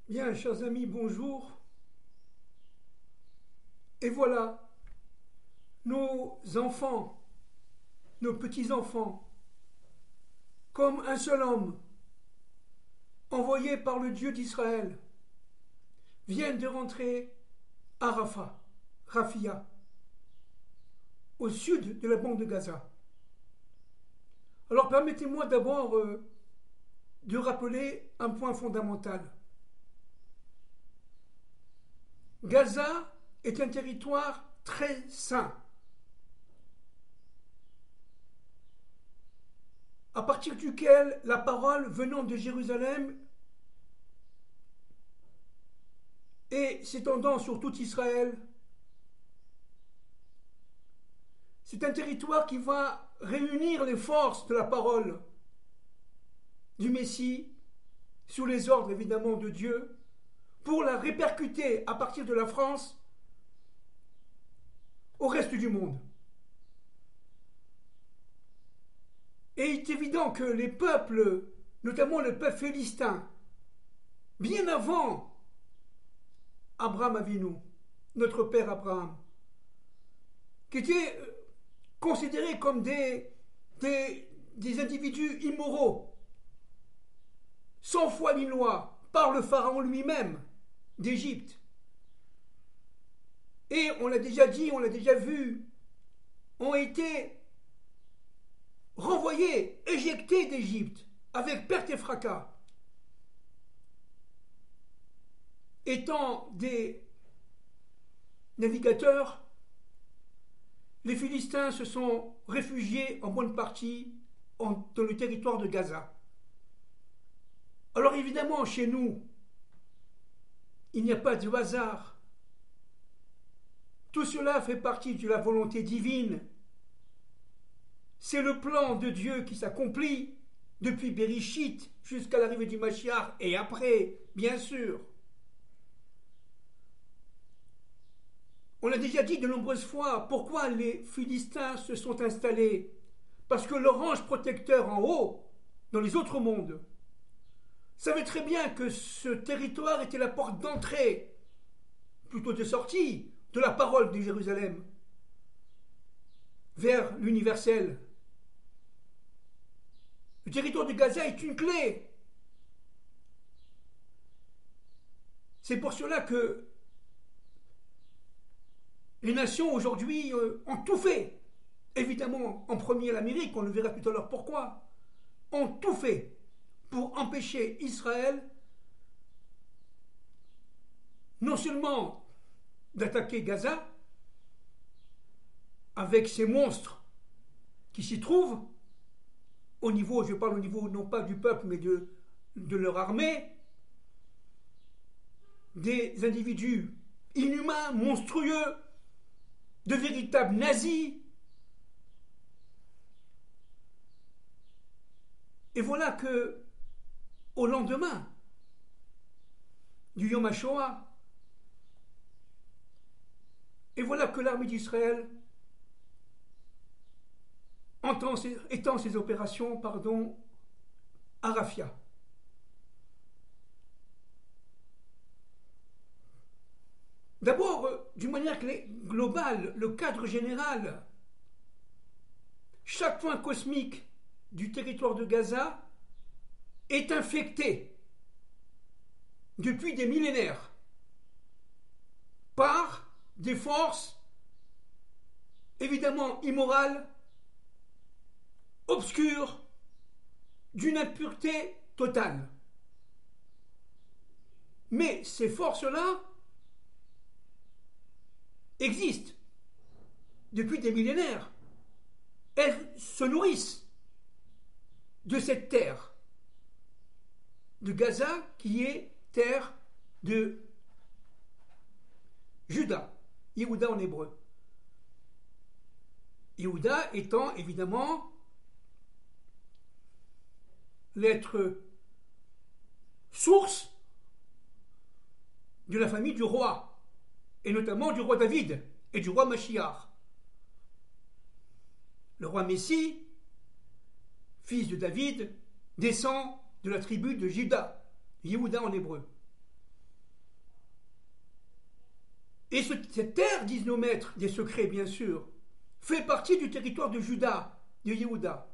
Bien, chers amis, bonjour. Et voilà, nos enfants, nos petits-enfants, comme un seul homme, envoyé par le Dieu d'Israël, viennent de rentrer à Rafia, au sud de la bande de Gaza. Alors permettez-moi d'abord de rappeler un point fondamental. Gaza est un territoire très saint. À partir duquel la parole venant de Jérusalem et s'étendant sur tout Israël, c'est un territoire qui va réunir les forces de la parole du Messie, sous les ordres évidemment de Dieu, pour la répercuter à partir de la France au reste du monde. Et il est évident que les peuples, notamment le peuple philistin, bien avant Abraham Avinu, notre père Abraham, qui étaient considérés comme des individus immoraux, sans foi ni loi, par le pharaon lui-même d'Égypte. Et on l'a déjà dit, on l'a déjà vu, ont été renvoyés, éjectés d'Égypte, avec perte et fracas. Étant des navigateurs, les Philistins se sont réfugiés en bonne partie dans le territoire de Gaza. Alors évidemment, chez nous, il n'y a pas de hasard. Tout cela fait partie de la volonté divine. C'est le plan de Dieu qui s'accomplit depuis Bereshit jusqu'à l'arrivée du Mashiach et après, bien sûr. On a déjà dit de nombreuses fois pourquoi les Philistins se sont installés. Parce que leur ange protecteur en haut, dans les autres mondes, savait très bien que ce territoire était la porte d'entrée, plutôt de sortie, de la parole de Jérusalem vers l'universel. Le territoire de Gaza est une clé. C'est pour cela que les nations aujourd'hui ont tout fait. Évidemment, en premier l'Amérique, on le verra tout à l'heure pourquoi, ont tout fait pour empêcher Israël non seulement d'attaquer Gaza avec ces monstres qui s'y trouvent, au niveau, je parle au niveau non pas du peuple mais de leur armée, des individus inhumains, monstrueux, de véritables nazis. Et voilà que, au lendemain du Yom HaShoah, et voilà que l'armée d'Israël étend ses opérations à Rafia. D'abord, d'une manière globale, le cadre général, chaque point cosmique du territoire de Gaza est infecté depuis des millénaires par des forces évidemment immorales, obscures, d'une impureté totale. Mais ces forces-là existent depuis des millénaires. Elles se nourrissent de cette terre de Gaza qui est terre de Juda, Yehuda en hébreu. Yehuda étant évidemment l'être source de la famille du roi, et notamment du roi David et du roi Mashiach. Le roi Messie, fils de David, descend de la tribu de Juda, Yehuda en hébreu. Et cette terre, disent nos maîtres, des secrets bien sûr, fait partie du territoire de Juda, de Yehuda.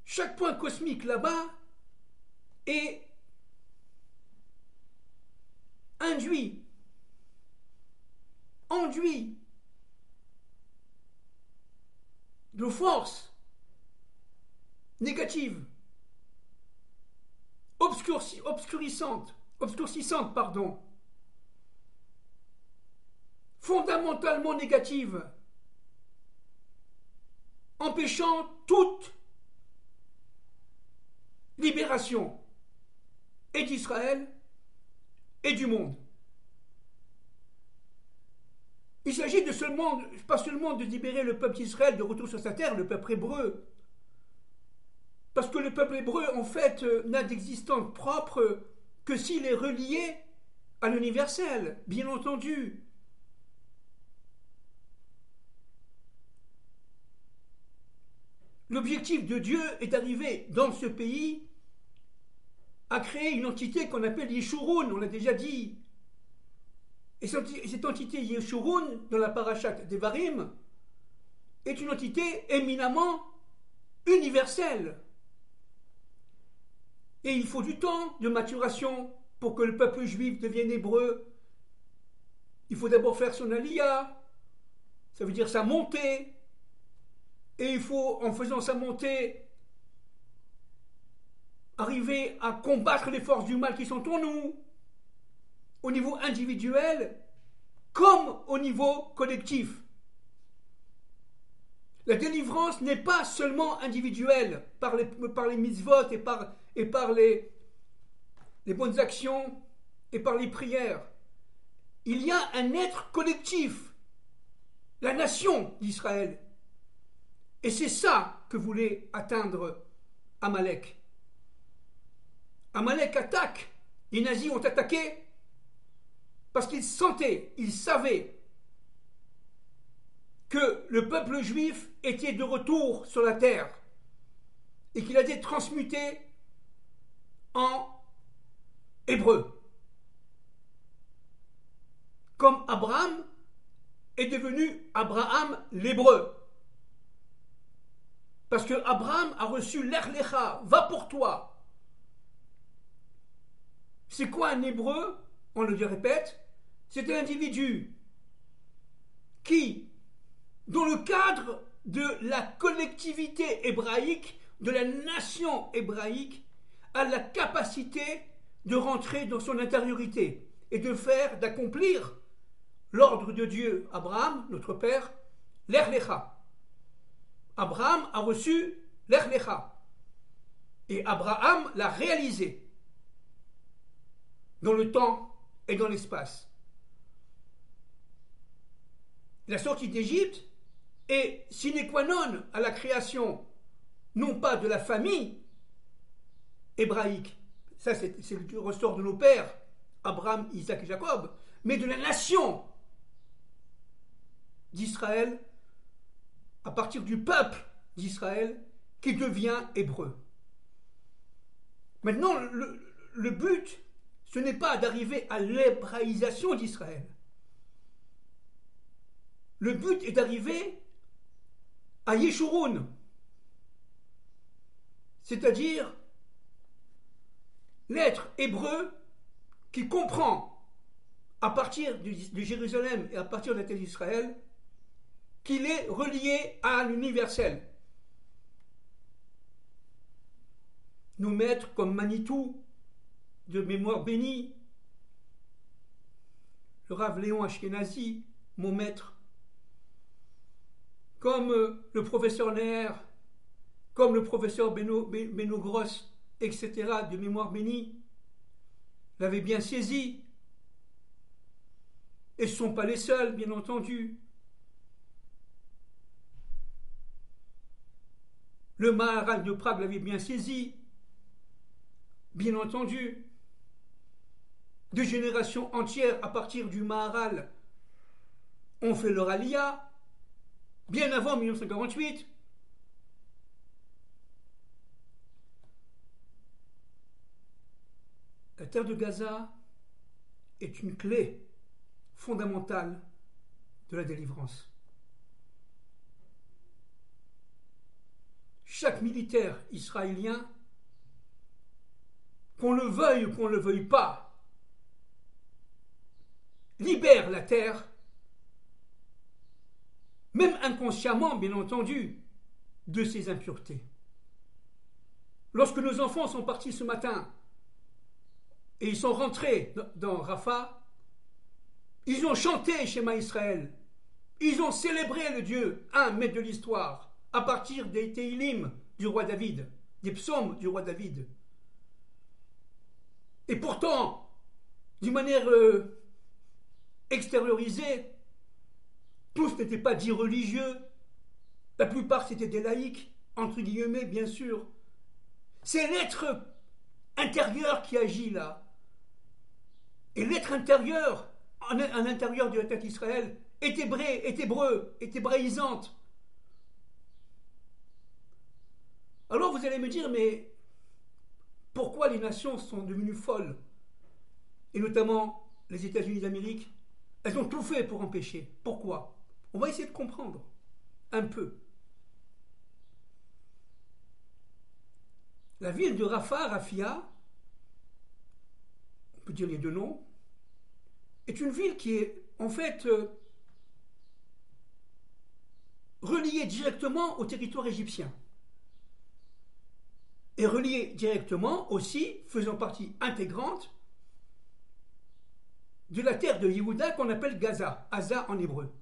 Chaque point cosmique là-bas est induit, enduit de forces négatives, obscurissantes, fondamentalement négatives, empêchant toute libération et d'Israël et du monde. Il s'agit pas seulement de libérer le peuple d'Israël de retour sur sa terre, le peuple hébreu, parce que le peuple hébreu, en fait, n'a d'existence propre que s'il est relié à l'universel, bien entendu. L'objectif de Dieu est d'arriver dans ce pays à créer une entité qu'on appelle Yeshurun, on l'a déjà dit. Et cette entité Yeshurun, dans la parashat Devarim, est une entité éminemment universelle. Et il faut du temps de maturation pour que le peuple juif devienne hébreu. Il faut d'abord faire son aliyah, ça veut dire sa montée. Et il faut, en faisant sa montée, arriver à combattre les forces du mal qui sont en nous, au niveau individuel comme au niveau collectif. La délivrance n'est pas seulement individuelle par les mitzvot et par les bonnes actions et par les prières. Il y a un être collectif, la nation d'Israël. Et c'est ça que voulait atteindre Amalek. Amalek attaque. Les nazis ont attaqué parce qu'ils sentaient, ils savaient que le peuple juif était de retour sur la terre et qu'il a été transmuté en hébreu. Comme Abraham est devenu Abraham l'hébreu. Parce que Abraham a reçu l'Erlecha, va pour toi. C'est quoi un hébreu? On le répète, c'est un individu qui, dans le cadre de la collectivité hébraïque, de la nation hébraïque, a la capacité de rentrer dans son intériorité et d'accomplir l'ordre de Dieu, Abraham, notre père, l'Erlecha. Abraham a reçu l'Erlecha. Et Abraham l'a réalisé dans le temps et dans l'espace. La sortie d'Égypte est sine qua non à la création, non pas de la famille hébraïque, ça c'est le ressort de nos pères, Abraham, Isaac et Jacob, mais de la nation d'Israël, à partir du peuple d'Israël qui devient hébreu. Maintenant, le but, ce n'est pas d'arriver à l'hébraïsation d'Israël. Le but est d'arriver à Yeshurun, c'est-à-dire l'être hébreu qui comprend, à partir de Jérusalem et à partir de la terre d'Israël, qu'il est relié à l'universel. Nos maîtres comme Manitou, de mémoire bénie, le Rav Léon Ashkenazi, mon maître, comme le professeur Neher, comme le professeur Beno Gross, etc., de mémoire bénie, l'avaient bien saisi. Et ce ne sont pas les seuls, bien entendu. Le Maharal de Prague l'avait bien saisi, bien entendu. Deux générations entières à partir du Maharal ont fait leur aliyah, bien avant 1948. La terre de Gaza est une clé fondamentale de la délivrance. Chaque militaire israélien, qu'on le veuille ou qu'on ne le veuille pas, libère la terre, même inconsciemment, bien entendu, de ses impuretés. Lorsque nos enfants sont partis ce matin et ils sont rentrés dans Rafah, ils ont chanté Shema Israël, ils ont célébré le Dieu, un maître de l'histoire, à partir des Tehillim du roi David, des psaumes du roi David. Et pourtant, d'une manière extériorisée, tous n'étaient pas dits religieux, la plupart c'était des laïcs, entre guillemets bien sûr. C'est l'être intérieur qui agit là. Et l'être intérieur, à l'intérieur de la tête d'Israël, est hébreu, est hébraïsante. Alors vous allez me dire, mais pourquoi les nations sont devenues folles? Et notamment les États-Unis d'Amérique, elles ont tout fait pour empêcher. Pourquoi? On va essayer de comprendre un peu. La ville de Rafah, on peut dire les deux noms, est une ville qui est en fait reliée directement au territoire égyptien. Et reliée directement aussi, faisant partie intégrante de la terre de Yehuda qu'on appelle Gaza, Gaza en hébreu.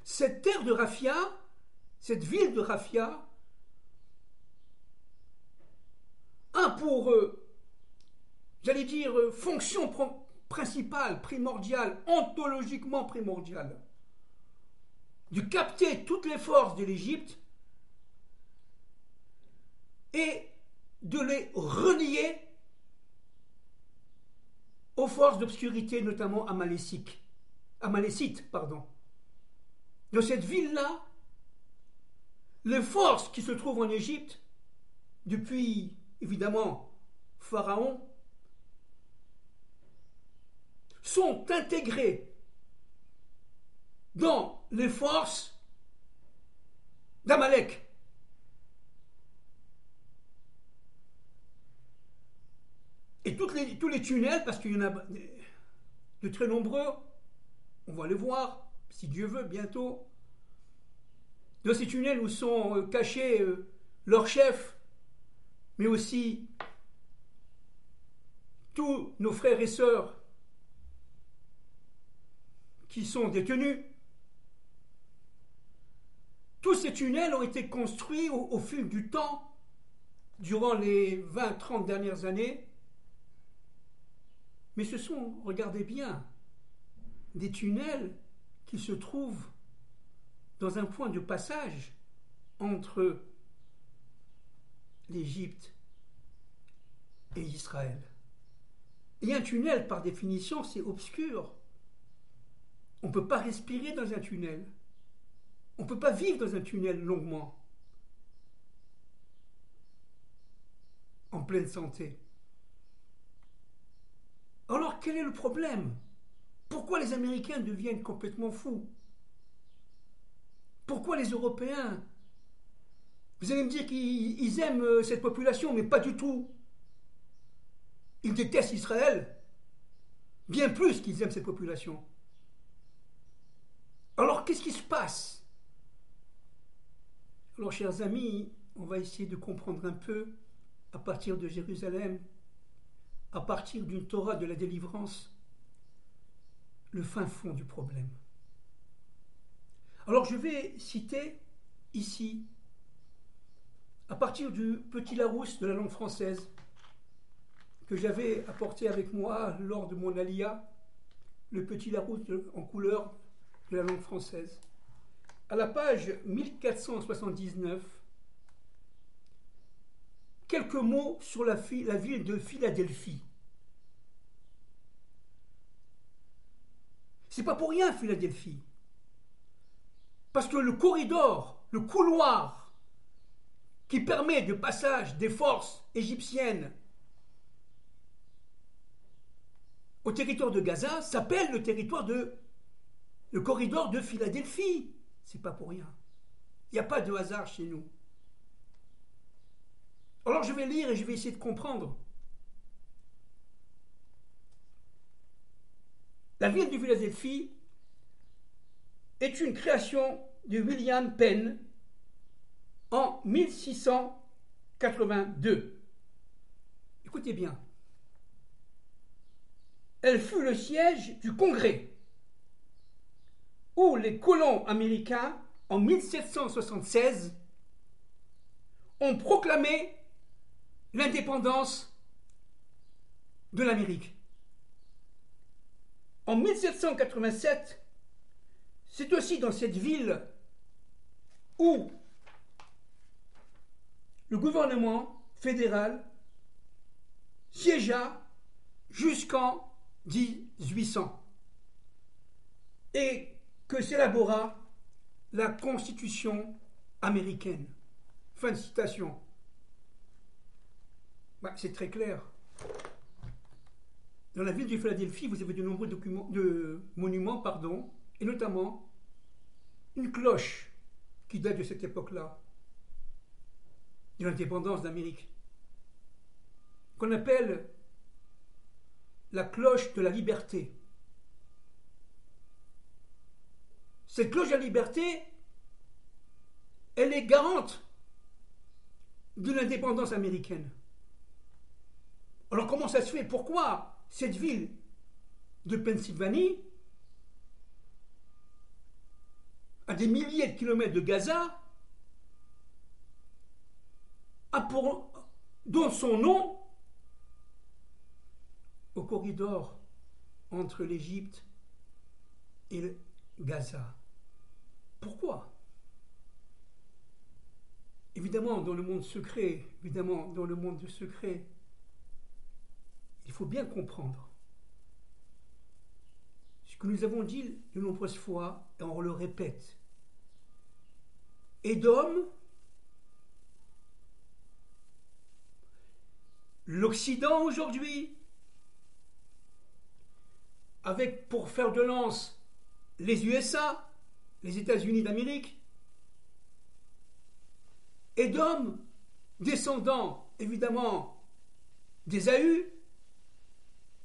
Cette terre de Rafia, cette ville de Rafia, a pour, j'allais dire, fonction principale, primordiale, ontologiquement primordiale, de capter toutes les forces de l'Égypte et de les relier aux forces d'obscurité, notamment amalécites. Dans cette ville-là, les forces qui se trouvent en Égypte, depuis évidemment Pharaon, sont intégrées dans les forces d'Amalek. Et tous les tunnels, parce qu'il y en a de très nombreux, on va les voir, si Dieu veut, bientôt, dans ces tunnels où sont cachés leurs chefs, mais aussi tous nos frères et sœurs qui sont détenus. Tous ces tunnels ont été construits au fil du temps, durant les 20-30 dernières années, mais ce sont, regardez bien, des tunnels qui se trouvent dans un point de passage entre l'Égypte et Israël. Et un tunnel, par définition, c'est obscur. On ne peut pas respirer dans un tunnel. On ne peut pas vivre dans un tunnel longuement, en pleine santé. Alors, quel est le problème? Pourquoi les Américains deviennent complètement fous? Pourquoi les Européens? Vous allez me dire qu'ils aiment cette population, mais pas du tout. Ils détestent Israël, bien plus qu'ils aiment cette population. Alors, qu'est-ce qui se passe? Alors, chers amis, on va essayer de comprendre un peu, à partir de Jérusalem, à partir d'une Torah de la délivrance, le fin fond du problème. Alors je vais citer ici, à partir du petit Larousse de la langue française, que j'avais apporté avec moi lors de mon alia, le petit Larousse en couleur de la langue française. À la page 1479, quelques mots sur la ville de Philadelphie. C'est pas pour rien Philadelphie. Parce que le corridor, le couloir qui permet de passage des forces égyptiennes au territoire de Gaza s'appelle le corridor de Philadelphie. C'est pas pour rien. Il n'y a pas de hasard chez nous. Alors je vais lire et je vais essayer de comprendre. La ville de Philadelphie est une création de William Penn en 1682. Écoutez bien. Elle fut le siège du Congrès, où les colons américains, en 1776, ont proclamé l'indépendance de l'Amérique. En 1787, c'est aussi dans cette ville où le gouvernement fédéral siégea jusqu'en 1800 et que s'élabora la Constitution américaine. Fin de citation. C'est très clair. Dans la ville de Philadelphie, vous avez de nombreux monuments, et notamment une cloche qui date de cette époque-là, de l'indépendance d'Amérique, qu'on appelle la cloche de la liberté. Cette cloche de la liberté, elle est garante de l'indépendance américaine. Alors comment ça se fait? Pourquoi cette ville de Pennsylvanie, à des milliers de kilomètres de Gaza, donne son nom au corridor entre l'Égypte et le Gaza? Pourquoi? Évidemment, dans le monde secret, il faut bien comprendre ce que nous avons dit de nombreuses fois, et on le répète. Édom, l'Occident aujourd'hui, avec pour fer de lance les USA, les États-Unis d'Amérique, Édom, descendant évidemment d'Ésaü,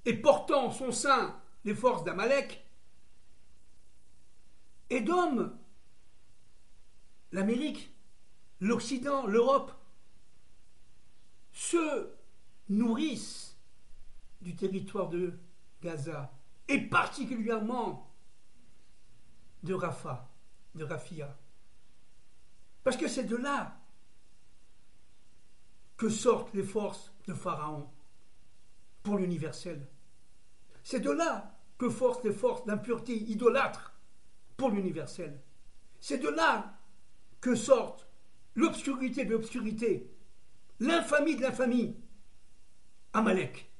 et portant en son sein les forces d'Amalek, Édom, l'Amérique, l'Occident, l'Europe, se nourrissent du territoire de Gaza, et particulièrement de Rafah, de Rafia. Parce que c'est de là que sortent les forces de Pharaon pour l'universel. C'est de là que sortent les forces d'impureté idolâtre pour l'universel. C'est de là que sortent l'obscurité de l'obscurité, l'infamie de l'infamie, Amalek.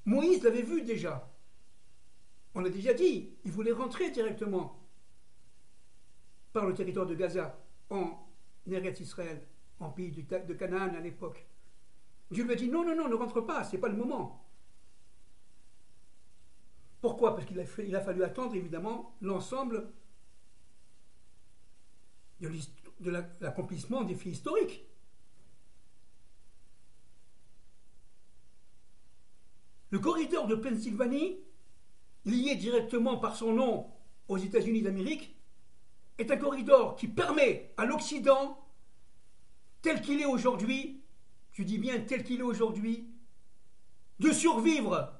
Moïse l'avait vu déjà. On a déjà dit, il voulait rentrer directement par le territoire de Gaza, en Eretz Israël, en pays de Canaan à l'époque. Dieu lui a dit non, ne rentre pas, c'est pas le moment. Pourquoi? Parce qu'il a fallu attendre évidemment l'ensemble de l'accomplissement des faits historiques. Le corridor de Pennsylvanie, lié directement par son nom aux États-Unis d'Amérique, est un corridor qui permet à l'Occident, tel qu'il est aujourd'hui, je dis bien tel qu'il est aujourd'hui, de survivre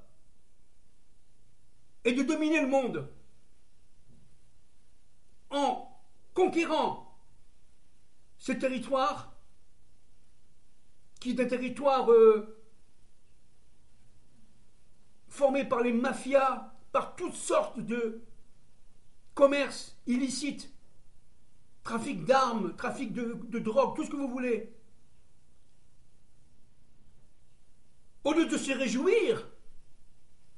et de dominer le monde en conquérant ce territoire qui est un territoire formé par les mafias, par toutes sortes de commerces illicites, trafic d'armes, trafic de drogue, tout ce que vous voulez. Au lieu de se réjouir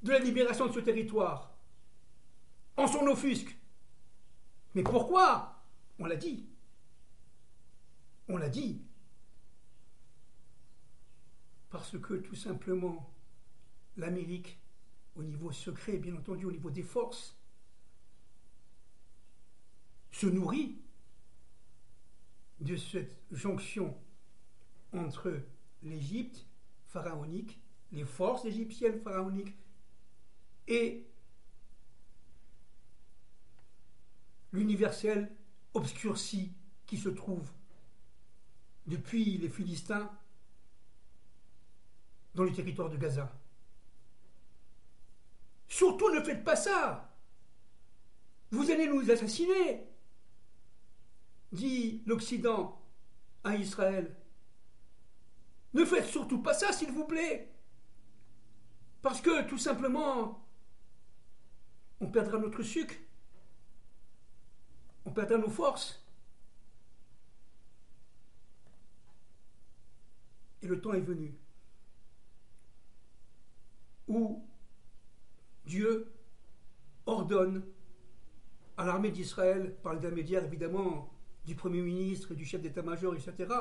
de la libération de ce territoire, on s'en offusque. Mais pourquoi? On l'a dit. On l'a dit. Parce que tout simplement, l'Amérique, au niveau secret, bien entendu, au niveau des forces, se nourrit de cette jonction entre l'Égypte pharaonique, les forces égyptiennes pharaoniques et l'universel obscurci qui se trouve depuis les Philistins dans le territoire de Gaza. Surtout ne faites pas ça. Vous allez nous assassiner, dit l'Occident à Israël. Ne faites surtout pas ça, s'il vous plaît. Parce que, tout simplement, on perdra notre sucre. On perdra nos forces. Et le temps est venu où Dieu ordonne à l'armée d'Israël, par l'intermédiaire évidemment du Premier ministre, du chef d'état-major, etc.,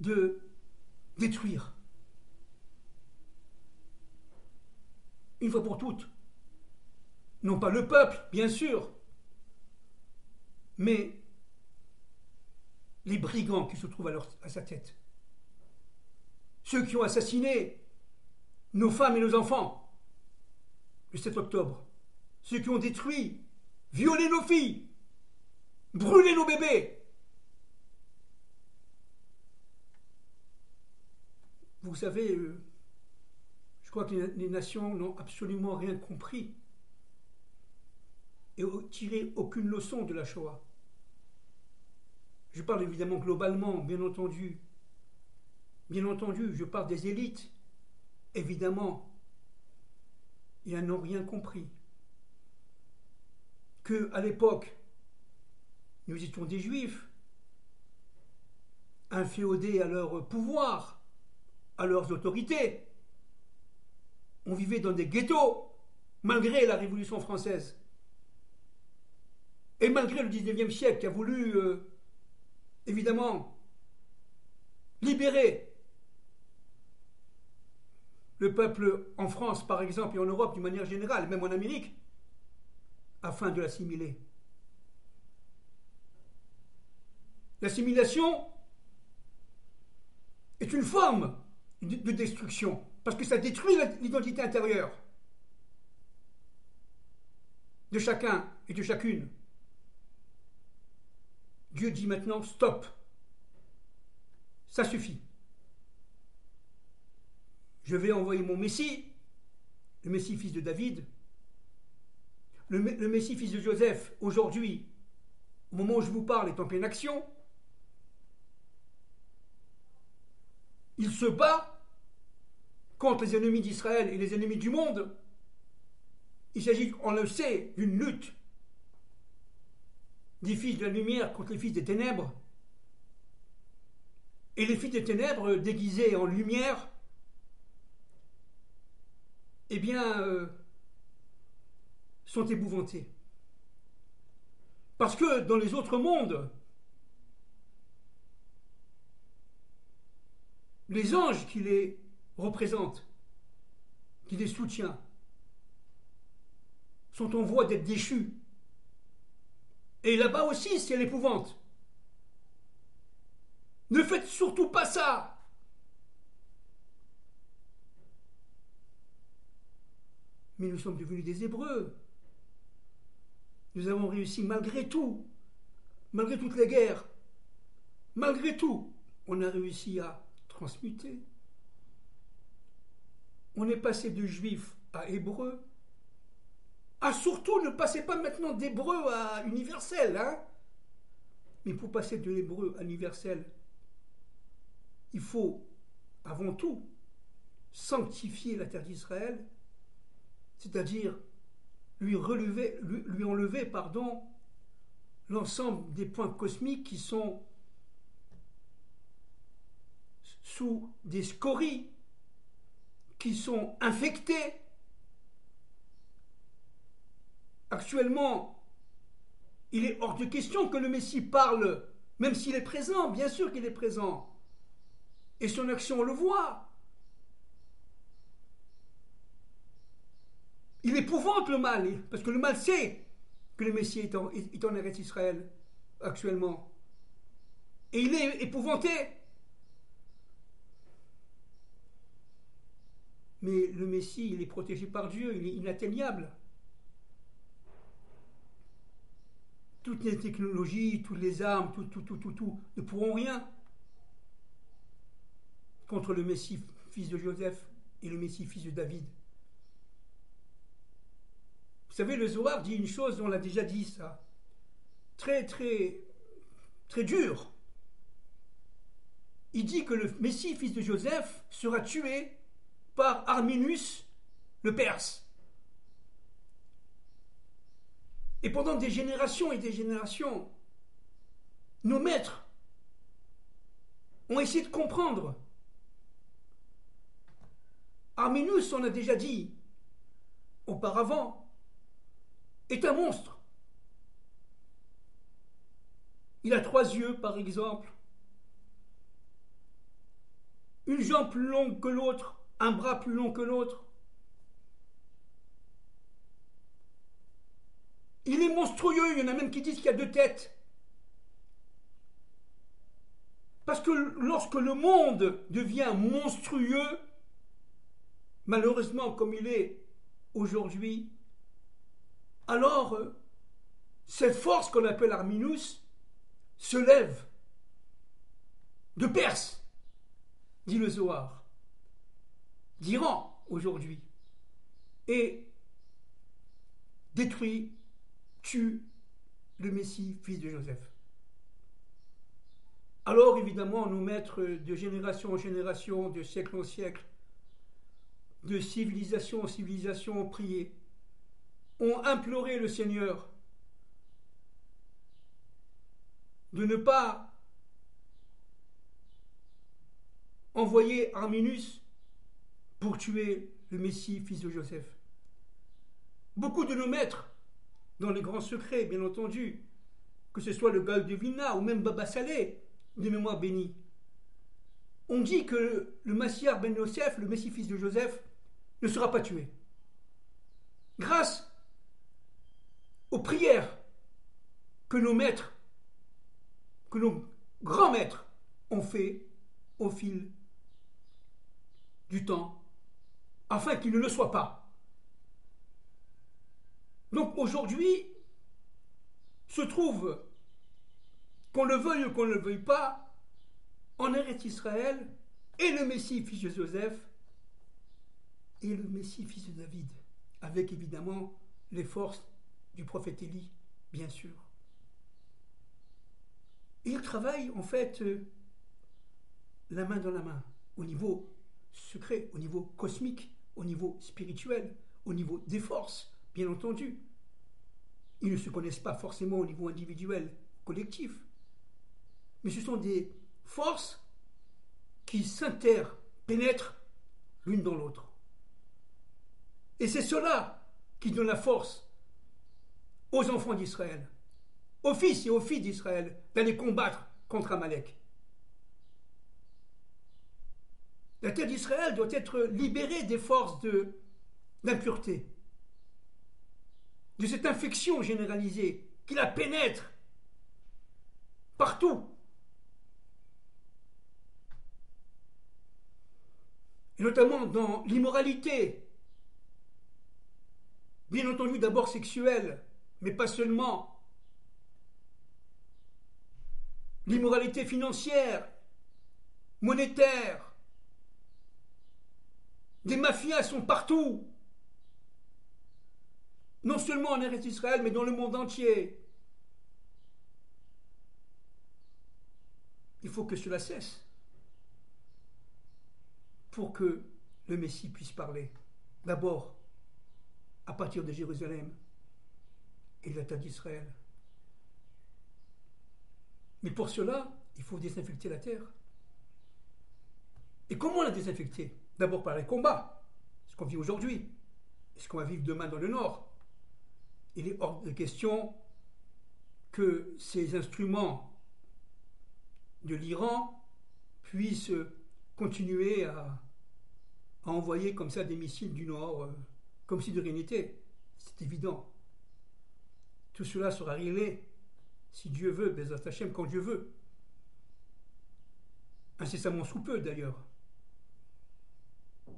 de détruire, une fois pour toutes, non pas le peuple, bien sûr, mais les brigands qui se trouvent à sa tête. Ceux qui ont assassiné nos femmes et nos enfants le 7 octobre. Ceux qui ont détruit, violé nos filles, brûlé nos bébés. Vous savez, je crois que les nations n'ont absolument rien compris et tiré aucune leçon de la Shoah. Je parle évidemment globalement, bien entendu. Bien entendu, je parle des élites. Évidemment, ils n'ont rien compris. Qu'à l'époque, nous étions des Juifs, inféodés à leur pouvoir, à leurs autorités. On vivait dans des ghettos, malgré la Révolution française. Et malgré le 19e siècle qui a voulu, évidemment, libérer le peuple en France, par exemple, et en Europe d'une manière générale, même en Amérique, afin de l'assimiler. L'assimilation est une forme de destruction, parce que ça détruit l'identité intérieure de chacun et de chacune. Dieu dit maintenant, stop, ça suffit. Je vais envoyer mon Messie, le Messie fils de David, le Messie fils de Joseph, aujourd'hui, au moment où je vous parle, est en pleine action. Il se bat contre les ennemis d'Israël et les ennemis du monde. Il s'agit, on le sait, d'une lutte des fils de la lumière contre les fils des ténèbres. Et les fils des ténèbres, déguisés en lumière, eh bien, sont épouvantés. Parce que dans les autres mondes, les anges qui les représentent, qui les soutiennent, sont en voie d'être déchus. Et là-bas aussi, c'est l'épouvante. Ne faites surtout pas ça. Mais nous sommes devenus des Hébreux. Nous avons réussi malgré tout, malgré toutes les guerres, malgré tout, on a réussi à transmuter. On est passé de juifs à hébreux. Ah, surtout, ne passez pas maintenant d'hébreu à universel, hein. Mais pour passer de l'hébreu à universel, il faut, avant tout, sanctifier la terre d'Israël, c'est-à-dire lui enlever l'ensemble des points cosmiques qui sont sous des scories, qui sont infectés. Actuellement, il est hors de question que le Messie parle, même s'il est présent, bien sûr qu'il est présent. Et son action, on le voit. Il épouvante le mal, parce que le mal sait que le Messie est en Eretz Israël actuellement. Et il est épouvanté. Mais le Messie, il est protégé par Dieu, il est inatteignable. Toutes les technologies, toutes les armes, tout ne pourront rien contre le Messie, fils de Joseph, et le Messie, fils de David. Vous savez, le Zohar dit une chose, on l'a déjà dit ça, très dur. Il dit que le Messie, fils de Joseph, sera tué par Arminus, le Perse. Et pendant des générations et des générations, nos maîtres ont essayé de comprendre. Arminus, on a déjà dit auparavant, est un monstre. Il a 3 yeux, par exemple, une jambe plus longue que l'autre, un bras plus long que l'autre. Il est monstrueux, il y en a même qui disent qu'il y a 2 têtes. Parce que lorsque le monde devient monstrueux, malheureusement comme il est aujourd'hui, alors cette force qu'on appelle Arminus se lève de Perse, dit le Zohar, d'Iran aujourd'hui, et détruit, tue le Messie, fils de Joseph. Alors évidemment, nos maîtres de génération en génération, de siècle en siècle, de civilisation en civilisation ont prié, ont imploré le Seigneur de ne pas envoyer Arminus pour tuer le Messie, fils de Joseph. Beaucoup de nos maîtres, dans les grands secrets, bien entendu, que ce soit le Gaon de Vilna ou même Baba Salé, de mémoire bénie, on dit que le Massiar ben Yosef, le Messie fils de Joseph, ne sera pas tué. Grâce aux prières que nos maîtres, que nos grands maîtres ont fait au fil du temps, afin qu'il ne le soit pas. Donc aujourd'hui, se trouve, qu'on le veuille ou qu'on ne le veuille pas, en Eretz Israël, et le Messie fils de Joseph, et le Messie fils de David, avec évidemment les forces du prophète Élie, bien sûr. Et il travaille en fait la main dans la main, au niveau secret, au niveau cosmique, au niveau spirituel, au niveau des forces, bien entendu. Ils ne se connaissent pas forcément au niveau individuel, collectif, mais ce sont des forces qui s'interpénètrent l'une dans l'autre. Et c'est cela qui donne la force aux enfants d'Israël, aux fils et aux filles d'Israël, d'aller combattre contre Amalek. La terre d'Israël doit être libérée des forces d'impureté, de cette infection généralisée qui la pénètre partout. Et notamment dans l'immoralité, bien entendu d'abord sexuelle, mais pas seulement. L'immoralité financière, monétaire. Des mafias sont partout. Non seulement en Eretz Israël, mais dans le monde entier. Il faut que cela cesse pour que le Messie puisse parler. D'abord, à partir de Jérusalem et de la terre d'Israël. Mais pour cela, il faut désinfecter la terre. Et comment la désinfecter? D'abord par les combats, ce qu'on vit aujourd'hui, et ce qu'on va vivre demain dans le Nord. Il est hors de question que ces instruments de l'Iran puissent continuer à envoyer comme ça des missiles du Nord comme si de rien n'était. C'est évident. Tout cela sera réglé, si Dieu veut, Bezrat Hashem, quand Dieu veut. Incessamment sous peu d'ailleurs.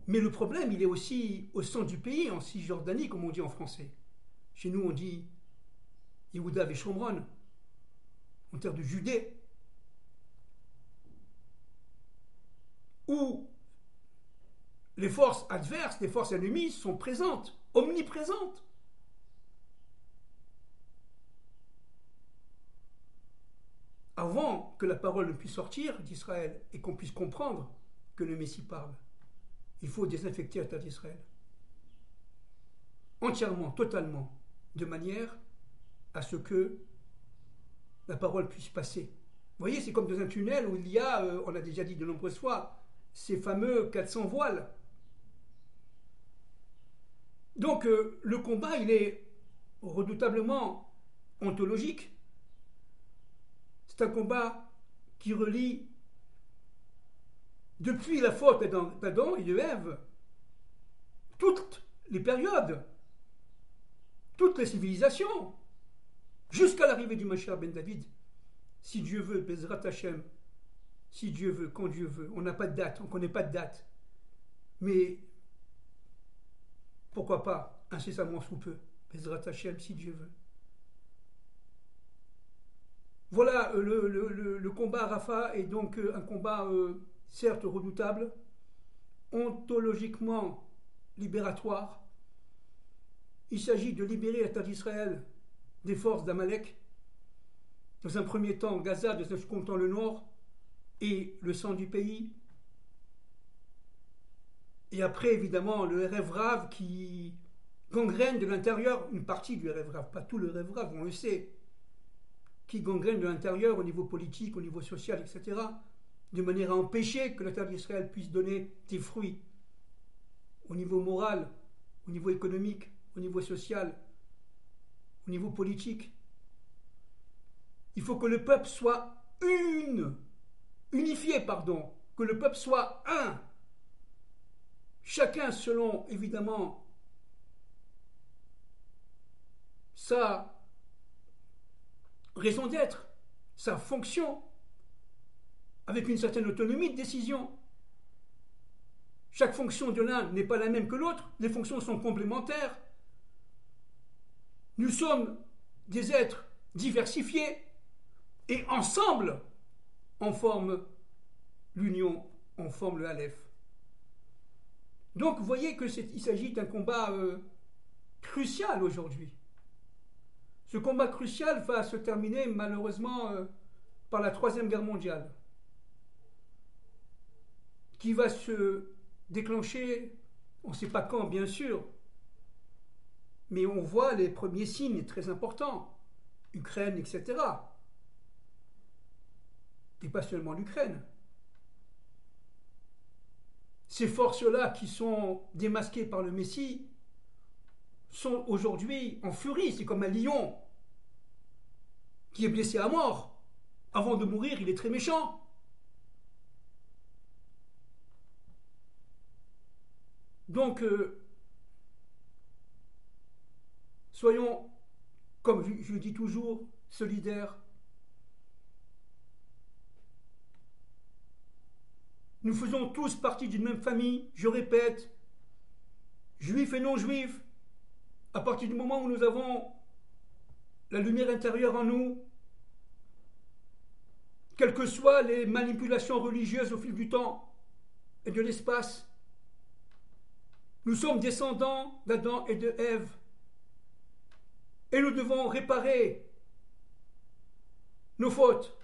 Mais le problème, il est aussi au centre du pays, en Cisjordanie, comme on dit en français. Chez nous, on dit Yehuda et Shomron, en terre de Judée, où les forces adverses, les forces ennemies sont présentes, omniprésentes. Avant que la parole ne puisse sortir d'Israël et qu'on puisse comprendre que le Messie parle, il faut désinfecter la terre d'Israël. Entièrement, totalement, de manière à ce que la parole puisse passer. Vous voyez, c'est comme dans un tunnel où il y a, on a déjà dit de nombreuses fois, ces fameux 400 voiles. Donc le combat, il est redoutablement ontologique. C'est un combat qui relie depuis la faute d'Adam et de Ève toutes les périodes, toutes les civilisations, jusqu'à l'arrivée du Mashiach ben David. Si Dieu veut, Bezrat Hashem, si Dieu veut, quand Dieu veut. On n'a pas de date, on ne connaît pas de date. Mais pourquoi pas, incessamment sous peu, Bezrat Hashem, si Dieu veut. Voilà, le combat à Rafah est donc un combat certes redoutable, ontologiquement libératoire. Il s'agit de libérer la terre d'Israël des forces d'Amalek. Dans un premier temps, Gaza, dans un second temps, le nord et le centre du pays. Et après, évidemment, le Erev Rav qui gangrène de l'intérieur, une partie du Erev Rav, pas tout le Erev Rav, on le sait, qui gangrène de l'intérieur au niveau politique, au niveau social, etc., de manière à empêcher que la terre d'Israël puisse donner des fruits au niveau moral, au niveau économique, au niveau social, au niveau politique. Il faut que le peuple soit unifié, que le peuple soit un. Chacun selon, évidemment, sa raison d'être, sa fonction, avec une certaine autonomie de décision. Chaque fonction de l'un n'est pas la même que l'autre, les fonctions sont complémentaires. Nous sommes des êtres diversifiés et ensemble, on forme l'union, on forme le Aleph. Donc vous voyez qu'il s'agit d'un combat crucial aujourd'hui. Ce combat crucial va se terminer malheureusement par la Troisième Guerre mondiale, qui va se déclencher, on ne sait pas quand bien sûr, mais on voit les premiers signes très importants, Ukraine, etc. Et pas seulement l'Ukraine. Ces forces-là qui sont démasquées par le Messie sont aujourd'hui en furie. C'est comme un lion qui est blessé à mort. Avant de mourir, il est très méchant. Donc, soyons, comme je le dis toujours, solidaires. Nous faisons tous partie d'une même famille, je répète, juifs et non-juifs. À partir du moment où nous avons la lumière intérieure en nous, quelles que soient les manipulations religieuses au fil du temps et de l'espace, nous sommes descendants d'Adam et de Ève. Et nous devons réparer nos fautes.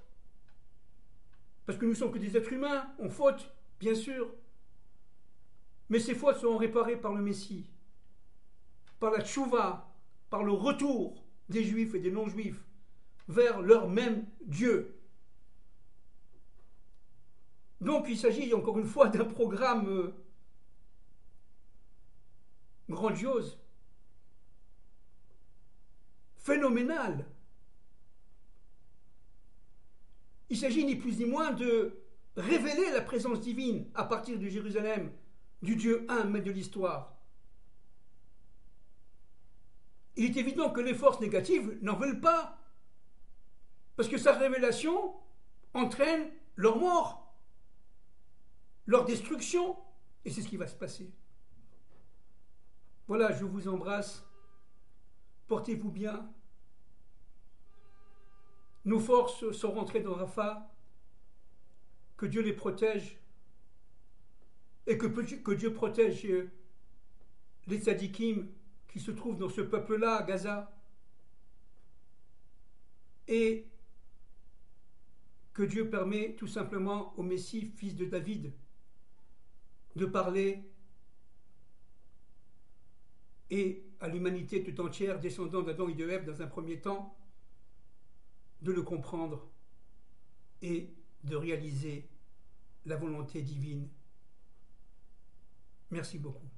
Parce que nous ne sommes que des êtres humains, on faute, bien sûr. Mais ces fautes seront réparées par le Messie, par la tchouva, par le retour des juifs et des non-juifs vers leur même Dieu. Donc il s'agit encore une fois d'un programme grandiose, phénoménal. Il s'agit ni plus ni moins de révéler la présence divine à partir de Jérusalem, du Dieu un, maître de l'histoire. il est évident que les forces négatives n'en veulent pas. Parce que sa révélation entraîne leur mort, leur destruction. Et c'est ce qui va se passer. Voilà, je vous embrasse. Portez-vous bien. Nos forces sont rentrées dans Rafah. Que Dieu les protège. Et que Dieu protège les tzadikim qui se trouvent dans ce peuple-là, à Gaza. Et que Dieu permet tout simplement au Messie, fils de David, de parler et à l'humanité tout entière, descendant d'Adam et de Ève dans un premier temps, de le comprendre et de réaliser la volonté divine. Merci beaucoup.